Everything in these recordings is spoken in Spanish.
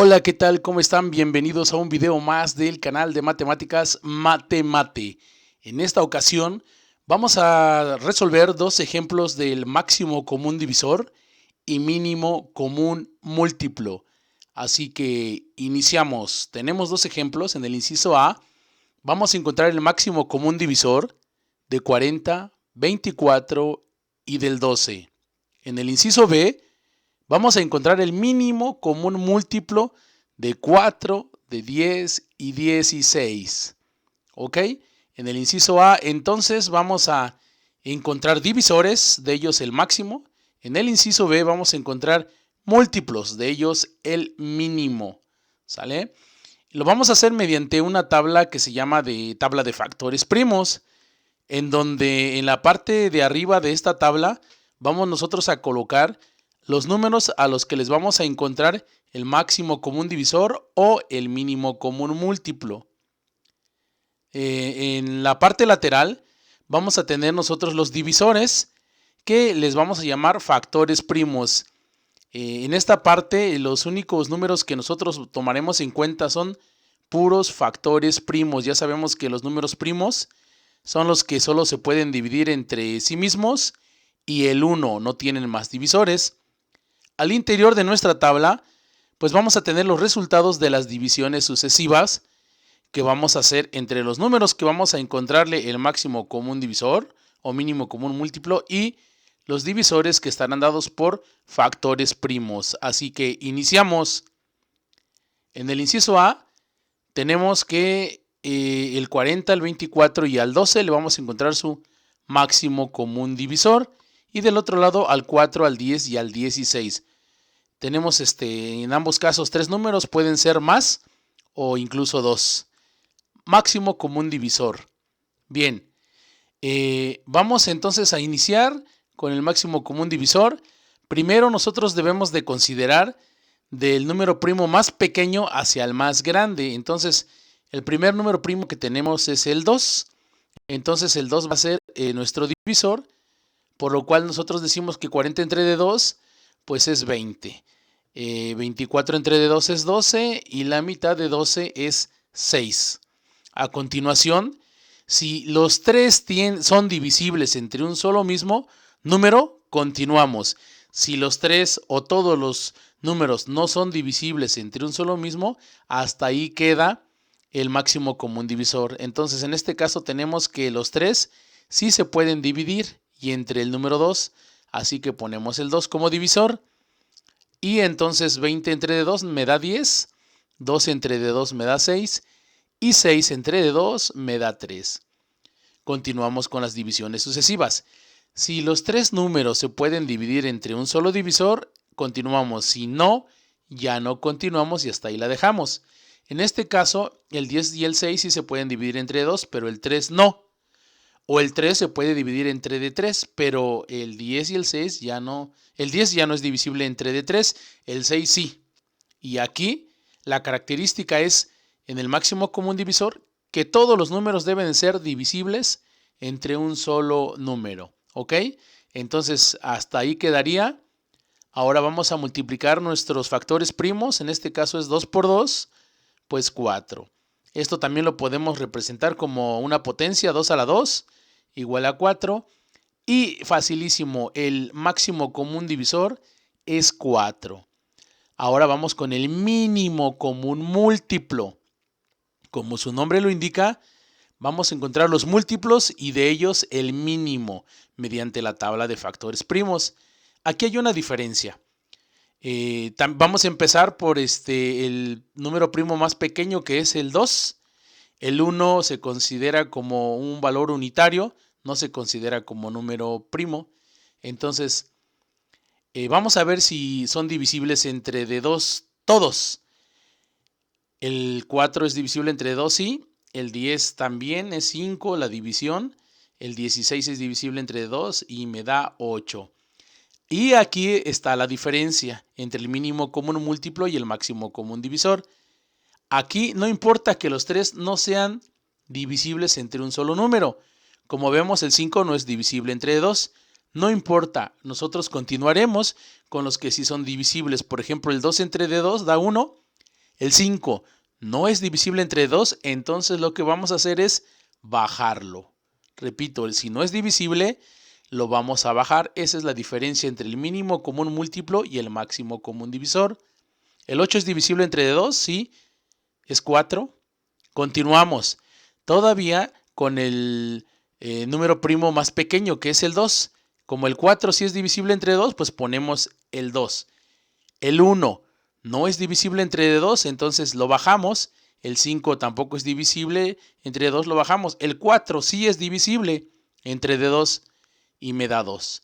Hola, ¿qué tal? ¿Cómo están? Bienvenidos a un video más del canal de matemáticas Mate. En esta ocasión vamos a resolver dos ejemplos del máximo común divisor y mínimo común múltiplo. Así que iniciamos. Tenemos dos ejemplos. En el inciso A vamos a encontrar el máximo común divisor de 40, 24 y del 12. En el inciso B vamos a encontrar el mínimo común múltiplo de 4, de 10 y 16. ¿Ok? En el inciso A, entonces, vamos a encontrar divisores, de ellos el máximo. En el inciso B vamos a encontrar múltiplos, de ellos el mínimo. ¿Sale? Lo vamos a hacer mediante una tabla que se llama tabla de factores primos, en donde en la parte de arriba de esta tabla vamos nosotros a colocar los números a los que les vamos a encontrar el máximo común divisor o el mínimo común múltiplo. En la parte lateral vamos a tener nosotros los divisores que les vamos a llamar factores primos. En esta parte los únicos números que nosotros tomaremos en cuenta son puros factores primos. Ya sabemos que los números primos son los que solo se pueden dividir entre sí mismos y el 1, no tienen más divisores. Al interior de nuestra tabla, pues vamos a tener los resultados de las divisiones sucesivas que vamos a hacer entre los números que vamos a encontrarle el máximo común divisor o mínimo común múltiplo y los divisores que estarán dados por factores primos. Así que iniciamos. En el inciso A tenemos que el 40, el 24 y al 12 le vamos a encontrar su máximo común divisor. Y del otro lado al 4, al 10 y al 16. Tenemos en ambos casos tres números, pueden ser más o incluso dos. Máximo común divisor. Bien, vamos entonces a iniciar con el máximo común divisor. Primero nosotros debemos de considerar del número primo más pequeño hacia el más grande. Entonces el primer número primo que tenemos es el 2. Entonces el 2 va a ser nuestro divisor. Por lo cual nosotros decimos que 40 entre de 2, pues es 20. 24 entre de 2 es 12 y la mitad de 12 es 6. A continuación, si los tres son divisibles entre un solo mismo número, continuamos. Si los tres o todos los números no son divisibles entre un solo mismo, hasta ahí queda el máximo común divisor. Entonces, en este caso tenemos que los tres sí se pueden dividir y entre el número 2, así que ponemos el 2 como divisor. Y entonces 20 entre de 2 me da 10, 12 entre de 2 me da 6 y 6 entre de 2 me da 3. Continuamos con las divisiones sucesivas. Si los tres números se pueden dividir entre un solo divisor, continuamos. Si no, ya no continuamos y hasta ahí la dejamos. En este caso, el 10 y el 6 sí se pueden dividir entre 2, pero el 3 no. O el 3 se puede dividir entre de 3, pero el 10 y el 6 ya no. El 10 ya no es divisible entre de 3, el 6 sí. Y aquí la característica es, en el máximo común divisor, que todos los números deben ser divisibles entre un solo número. ¿Ok? Entonces, hasta ahí quedaría. Ahora vamos a multiplicar nuestros factores primos. En este caso es 2 por 2, pues 4. Esto también lo podemos representar como una potencia, 2 a la 2, igual a 4. Y facilísimo, el máximo común divisor es 4. Ahora vamos con el mínimo común múltiplo. Como su nombre lo indica, vamos a encontrar los múltiplos y de ellos el mínimo mediante la tabla de factores primos. Aquí hay una diferencia. Vamos a empezar por el número primo más pequeño, que es el 2. El 1 se considera como un valor unitario, no se considera como número primo. Entonces, vamos a ver si son divisibles entre de 2 todos. El 4 es divisible entre 2, sí. El 10 también es 5, la división. El 16 es divisible entre 2 y me da 8. Y aquí está la diferencia entre el mínimo común múltiplo y el máximo común divisor. Aquí no importa que los tres no sean divisibles entre un solo número. Como vemos, el 5 no es divisible entre 2. No importa, nosotros continuaremos con los que sí son divisibles. Por ejemplo, el 2 entre d2 da 1 El 5 no es divisible entre 2, entonces lo que vamos a hacer es bajarlo. Repito, si no es divisible, lo vamos a bajar. Esa es la diferencia entre el mínimo común múltiplo y el máximo común divisor. El 8 es divisible entre 2, sí, es 4. Continuamos. Todavía con el número primo más pequeño, que es el 2. Como el 4 sí es divisible entre 2, pues ponemos el 2. El 1 no es divisible entre 2, entonces lo bajamos. El 5 tampoco es divisible entre 2, lo bajamos. El 4 sí es divisible entre 2 y me da 2.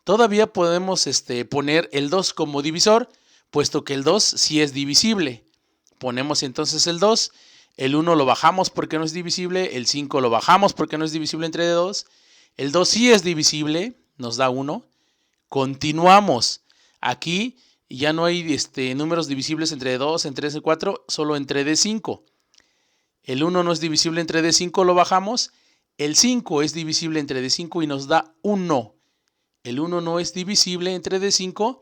Todavía podemos poner el 2 como divisor, puesto que el 2 sí es divisible. Ponemos entonces el 2. El 1 lo bajamos porque no es divisible. El 5 lo bajamos porque no es divisible entre 2. El 2 sí es divisible, nos da 1. Continuamos. Aquí ya no hay números divisibles entre 2, entre 3 y 4, solo entre D5. El 1 no es divisible entre D5, lo bajamos. El 5 es divisible entre D5 y nos da 1. El 1 no es divisible entre D5,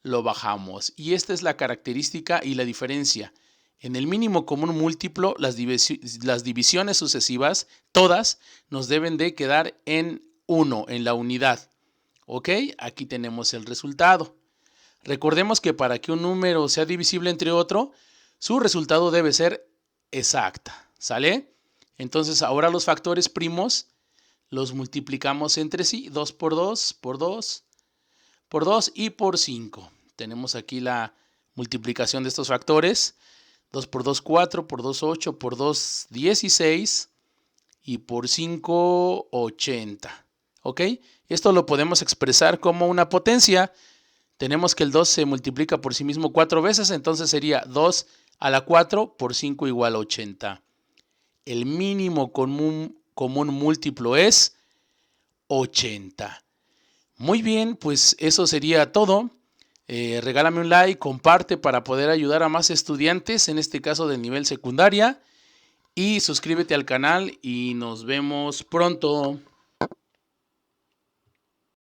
lo bajamos. Y esta es la característica y la diferencia. En el mínimo común múltiplo, las divisiones sucesivas, todas, nos deben de quedar en 1, en la unidad. ¿Ok? Aquí tenemos el resultado. Recordemos que para que un número sea divisible entre otro, su resultado debe ser exacta. ¿Sale? Entonces ahora los factores primos los multiplicamos entre sí. 2 por 2, por 2, por 2 y por 5. Tenemos aquí la multiplicación de estos factores. 2 por 2, 4, por 2, 8, por 2, 16 y por 5, 80. ¿Ok? Esto lo podemos expresar como una potencia. Tenemos que el 2 se multiplica por sí mismo 4 veces, entonces sería 2 a la 4 por 5 igual a 80. El mínimo común múltiplo es 80. Muy bien, pues eso sería todo. Regálame un like, comparte para poder ayudar a más estudiantes, en este caso del nivel secundaria. Y suscríbete al canal y nos vemos pronto.